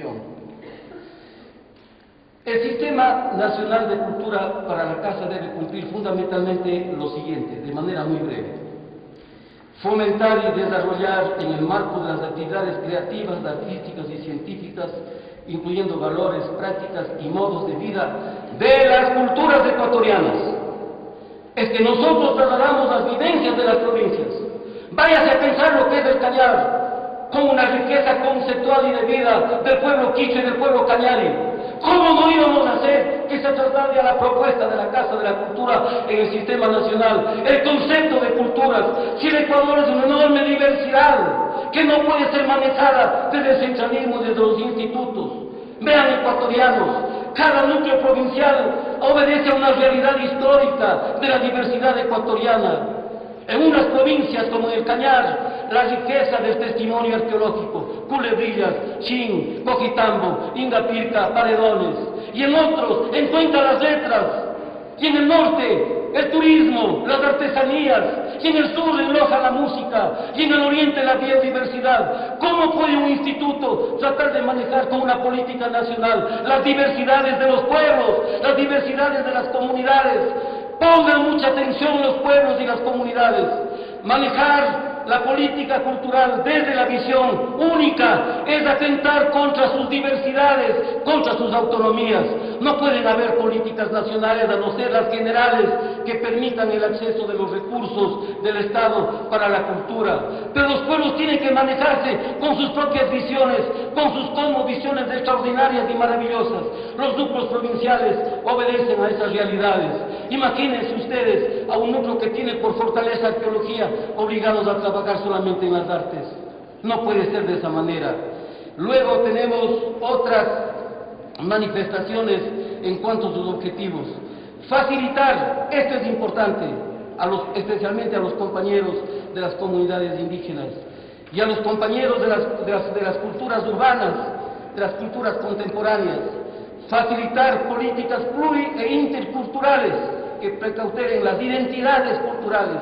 Constitución. El Sistema Nacional de Cultura para la Casa debe cumplir fundamentalmente lo siguiente, de manera muy breve: fomentar y desarrollar en el marco de las actividades creativas, artísticas y científicas, incluyendo valores, prácticas y modos de vida de las culturas ecuatorianas. Es que nosotros trasladamos las vivencias de las provincias. Váyase a pensar lo que es el Cañar, con una riqueza conceptual y de vida del pueblo quichua y del pueblo cañari. ¿Cómo no íbamos a hacer que se traslade a la propuesta de la Casa de la Cultura en el Sistema Nacional el concepto de culturas? Si el Ecuador es una enorme diversidad que no puede ser manejada desde el centralismo, desde los institutos. Vean, ecuatorianos, cada núcleo provincial obedece a una realidad histórica de la diversidad ecuatoriana. En unas provincias como en el Cañar, la riqueza del testimonio arqueológico, Culebrillas, Chin, Cojitambo, Ingapirca, Paredones, y en otros encuentra las letras, y en el norte el turismo, las artesanías, y en el sur en Loja la música, y en el oriente la biodiversidad. ¿Cómo puede un instituto tratar de manejar con una política nacional las diversidades de los pueblos, las diversidades de las comunidades? Pongan mucha atención los pueblos y las comunidades. Manejar la política cultural desde la visión única es atentar contra sus diversidades, contra sus autonomías. No pueden haber políticas nacionales a no ser las generales que permitan el acceso de los recursos del Estado para la cultura. Pero los pueblos tienen que manejarse con sus propias visiones, con sus cosmovisiones extraordinarias y maravillosas. Los núcleos provinciales obedecen a esas realidades. Imagínense ustedes a un núcleo que tiene por fortaleza arqueología, obligados a trabajar solamente en las artes. No puede ser de esa manera. Luego tenemos otras manifestaciones en cuanto a sus objetivos. Facilitar, esto es importante, especialmente a los compañeros de las comunidades indígenas y a los compañeros de las culturas urbanas, de las culturas contemporáneas. Facilitar políticas pluri e interculturales que precautelen las identidades culturales.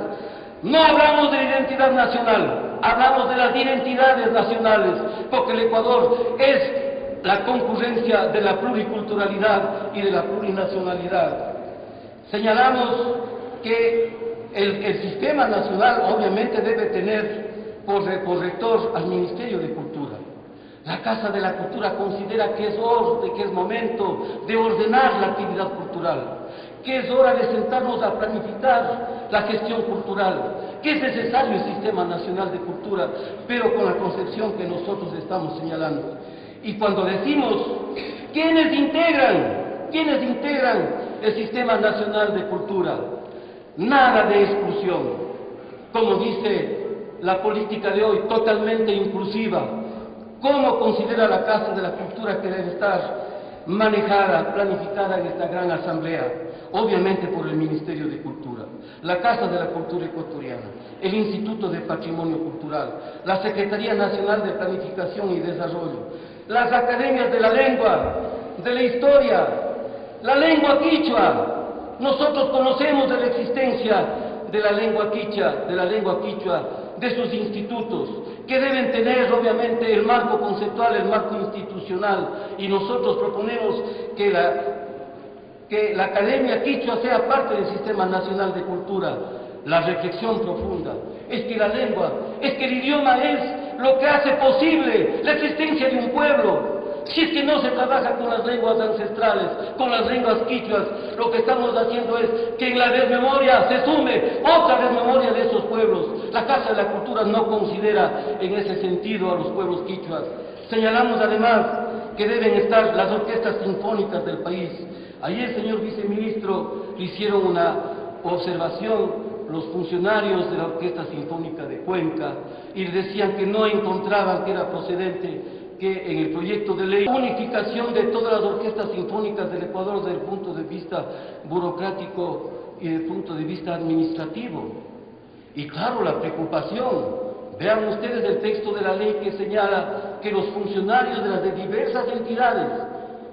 No hablamos de identidad nacional, hablamos de las identidades nacionales, porque el Ecuador es la concurrencia de la pluriculturalidad y de la plurinacionalidad. Señalamos que el sistema nacional obviamente debe tener por rector al Ministerio de Cultura. La Casa de la Cultura considera que es momento de ordenar la actividad cultural, que es hora de sentarnos a planificar la gestión cultural, que es necesario el Sistema Nacional de Cultura, pero con la concepción que nosotros estamos señalando. Y cuando decimos, ¿quiénes integran el Sistema Nacional de Cultura? Nada de exclusión. Como dice la política de hoy, totalmente inclusiva. ¿Cómo considera la Casa de la Cultura que debe estar manejada, planificada en esta gran asamblea? Obviamente por el Ministerio de Cultura, la Casa de la Cultura Ecuatoriana, el Instituto de Patrimonio Cultural, la Secretaría Nacional de Planificación y Desarrollo, las academias de la lengua, de la historia, la lengua quichua. Nosotros conocemos de la existencia de la lengua quichua, de sus institutos, que deben tener obviamente el marco conceptual, el marco institucional, y nosotros proponemos que la Academia Quichua sea parte del Sistema Nacional de Cultura. La reflexión profunda es que la lengua, es que el idioma es lo que hace posible la existencia de un pueblo. Si es que no se trabaja con las lenguas ancestrales, con las lenguas quichuas, lo que estamos haciendo es que en la desmemoria se sume otra desmemoria de esos pueblos. La Casa de la Cultura no considera en ese sentido a los pueblos quichuas. Señalamos además que deben estar las orquestas sinfónicas del país. Ayer, señor viceministro, le hicieron una observación los funcionarios de la Orquesta Sinfónica de Cuenca y le decían que no encontraban que era procedente que en el proyecto de ley unificación de todas las orquestas sinfónicas del Ecuador desde el punto de vista burocrático y desde el punto de vista administrativo. Y claro, la preocupación, vean ustedes el texto de la ley que señala que los funcionarios de las diversas entidades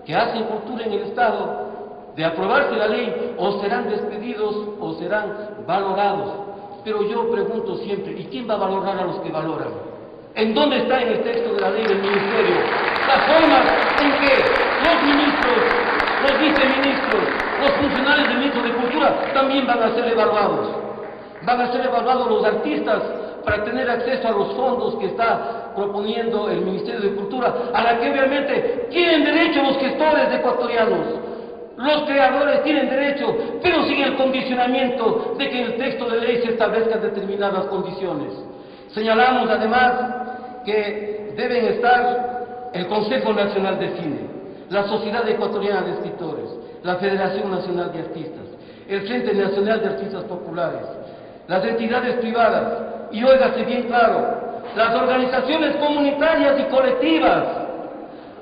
que hacen cultura en el Estado, de aprobarse la ley, o serán despedidos o serán valorados. Pero yo pregunto siempre, ¿y quién va a valorar a los que valoran? ¿En dónde está en el texto de la ley del Ministerio las formas cultura también van a ser evaluados. Van a ser evaluados los artistas para tener acceso a los fondos que está proponiendo el Ministerio de Cultura, a la que obviamente tienen derecho los gestores ecuatorianos. Los creadores tienen derecho, pero sin el condicionamiento de que en el texto de ley se establezcan determinadas condiciones. Señalamos además que deben estar el Consejo Nacional de Cine, la Sociedad Ecuatoriana de Escritores, la Federación Nacional de Artistas, el Frente Nacional de Artistas Populares, las entidades privadas y, óigase bien claro, las organizaciones comunitarias y colectivas.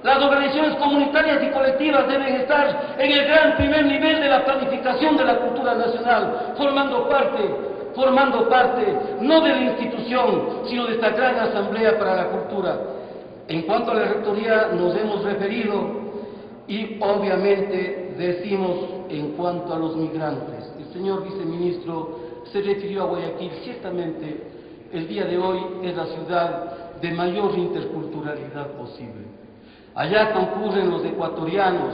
Las organizaciones comunitarias y colectivas deben estar en el gran primer nivel de la planificación de la cultura nacional, formando parte no de la institución, sino de esta gran asamblea para la cultura. En cuanto a la rectoría nos hemos referido y obviamente decimos en cuanto a los migrantes. El señor viceministro se refirió a Guayaquil. Ciertamente el día de hoy es la ciudad de mayor interculturalidad posible. Allá concurren los ecuatorianos,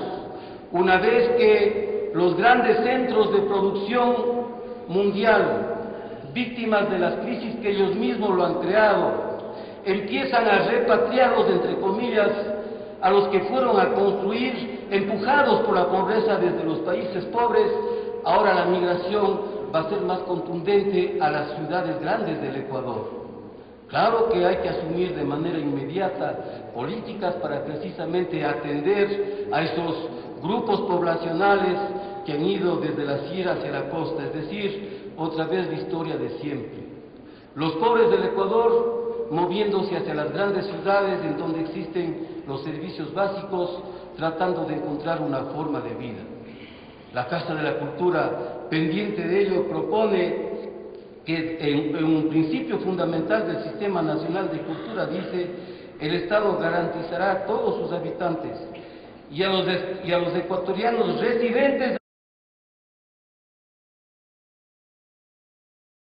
una vez que los grandes centros de producción mundial, víctimas de las crisis que ellos mismos lo han creado, empiezan a repatriarlos, entre comillas, a los que fueron a construir, empujados por la pobreza desde los países pobres. Ahora la migración va a ser más contundente a las ciudades grandes del Ecuador. Claro que hay que asumir de manera inmediata políticas para precisamente atender a esos grupos poblacionales que han ido desde la sierra hacia la costa, es decir, otra vez la historia de siempre. Los pobres del Ecuador moviéndose hacia las grandes ciudades en donde existen los servicios básicos, tratando de encontrar una forma de vida. La Casa de la Cultura, pendiente de ello, propone que en un principio fundamental del Sistema Nacional de Cultura dice: el Estado garantizará a todos sus habitantes y a los ecuatorianos residentes